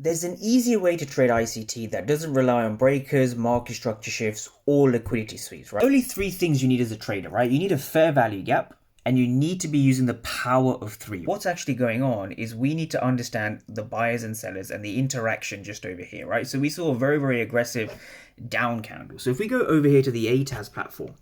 There's an easier way to trade ICT that doesn't rely on breakers, market structure shifts, or liquidity sweeps, right? Only three things you need as a trader, right? You need a fair value gap, and you need to be using the power of three. What's actually going on is we need to understand the buyers and sellers and the interaction just over here, right? So we saw a very, very aggressive down candle. So if we go over here to the ATAS platform,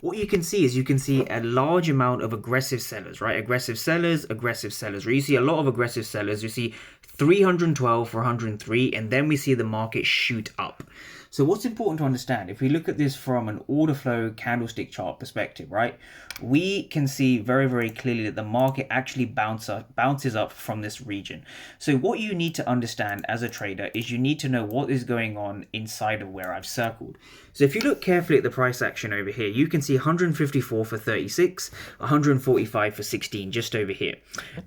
what you can see is you can see a large amount of aggressive sellers, right? Aggressive sellers, right? You see a lot of aggressive sellers. You see 312, 403, and then we see the market shoot up. So what's important to understand, if we look at this from an order flow candlestick chart perspective, right, we can see very, very clearly that the market actually bounces up from this region. So what you need to understand as a trader is you need to know what is going on inside of where I've circled. So if you look carefully at the price action over here, you can see 154 for 36, 145 for 16 just over here.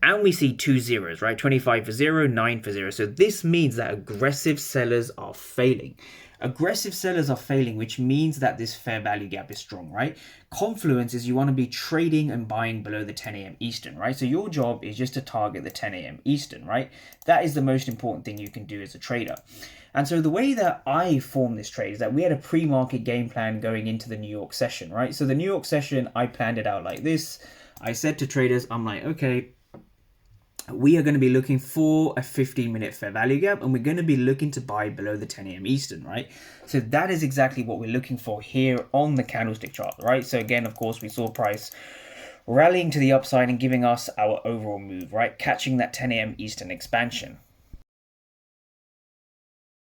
And we see two zeros, right? 25 for 0, 9 for 0. So this means that aggressive sellers are failing. Aggressive sellers are failing, which means that this fair value gap is strong, right? Confluence is you want to be trading and buying below the 10 a.m. Eastern, right? So your job is just to target the 10 a.m. Eastern, right? That is the most important thing you can do as a trader. And so the way that I formed this trade is that we had a pre-market game plan going into the New York session, right? So the New York session, I planned it out like this. I said to traders, I'm like, okay, we are going to be looking for a 15-minute fair value gap, and we're going to be looking to buy below the 10 a.m. Eastern, right? So that is exactly what we're looking for here on the candlestick chart, right? So again, of course, we saw price rallying to the upside and giving us our overall move, right? Catching that 10 a.m. Eastern expansion.